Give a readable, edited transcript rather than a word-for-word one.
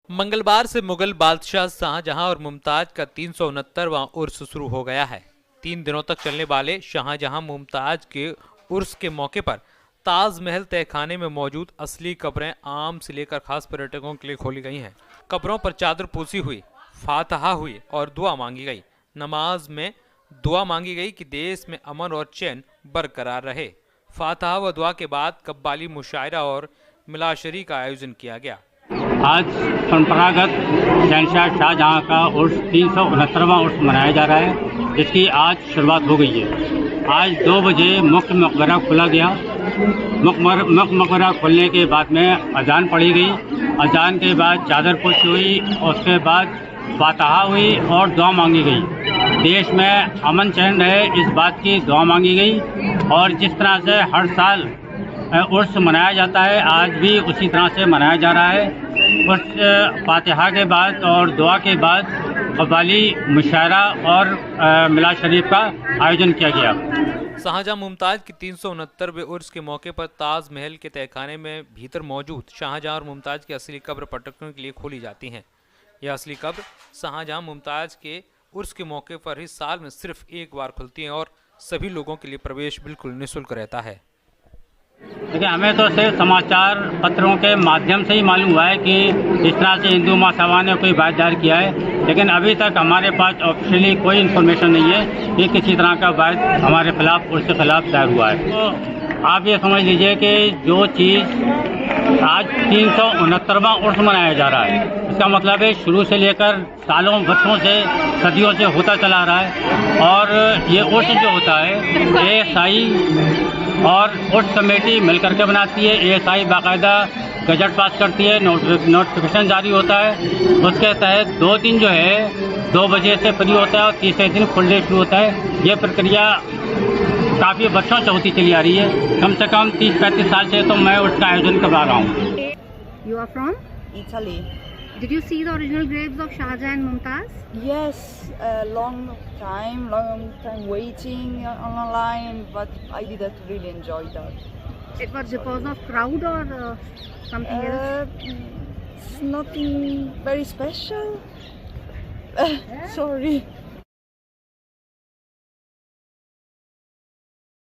मंगलवार से मुगल बादशाह शाहजहां और मुमताज का 369वां उर्स शुरू हो गया है। 3 दिनों तक चलने वाले शाहजहां मुमताज के उर्स के मौके पर ताजमहल तहखाने में मौजूद असली कब्रें आम से लेकर खास पर्यटकों के लिए खोली गई हैं। कब्रों पर चादर पोसी हुई, फातहा हुई और दुआ मांगी गई। नमाज में दुआ मांगी गई कि देश में अमन और चैन बरकरार रहे। फातहा व दुआ के बाद कव्वाली मुशायरा और मिलाशरी का आयोजन किया गया। आज परंपरागत शहंशाह शाहजहां का उर्स 369वां उर्स मनाया जा रहा है, जिसकी आज शुरुआत हो गई है। आज 2 बजे मुख्य मकबरा खुला गया। मुख्य मकबरा खुलने के बाद में अजान पढ़ी गई। अजान के बाद चादर पोछी हुई और उसके बाद फातहा हुई और दुआ मांगी गई। देश में अमन चैन रहे, इस बात की दुआ मांगी गई। और जिस तरह से हर साल उर्स मनाया जाता है, आज भी उसी तरह से मनाया जा रहा है। उर्स फातिहा के बाद और दुआ के बाद कव्वाली मुशायरा और मिलाद शरीफ का आयोजन किया गया। शाहजहां मुमताज की 369वें उर्स के मौके पर ताजमहल के तहखाने में भीतर मौजूद शाहजहां और मुमताज की असली कब्र पर्यटकों के लिए खोली जाती हैं। यह असली कब्र शाहजहां मुमताज के उर्स के मौके पर ही साल में सिर्फ एक बार खुलती है और सभी लोगों के लिए प्रवेश बिल्कुल निःशुल्क रहता है। देखिए, हमें तो सिर्फ समाचार पत्रों के माध्यम से ही मालूम हुआ है कि इस तरह से हिंदू महासभा ने कोई वायदा दायर किया है, लेकिन अभी तक हमारे पास ऑफिशियली कोई इन्फॉर्मेशन नहीं है कि किसी तरह का वायदा हमारे खिलाफ उर्स के खिलाफ दायर हुआ है। तो आप ये समझ लीजिए कि जो चीज़ आज 369वां उर्स मनाया जा रहा है, इसका मतलब है शुरू से लेकर सालों वर्षों से सदियों से होता चला रहा है। और ये उर्स जो होता है ASI और उर्स कमेटी मिलकर के बनाती है। ASI बाकायदा गजट पास करती है, नोटिफिकेशन जारी होता है। उसके तहत 2 दिन जो है 2 बजे से फ्री होता है और तीसरे दिन फुल डे शुरू होता है। ये प्रक्रिया काफ़ी वर्षों से होती चली आ रही है। कम से कम 30-35 साल से तो मैं उसका आयोजन करवा रहा हूँ। You are from Italy. Did you see the original graves of Shahjahan and Mumtaz? Yes, long time waiting on a line, but I didn't really enjoy that. It was because of crowd or something else? It's nothing very special. Sorry.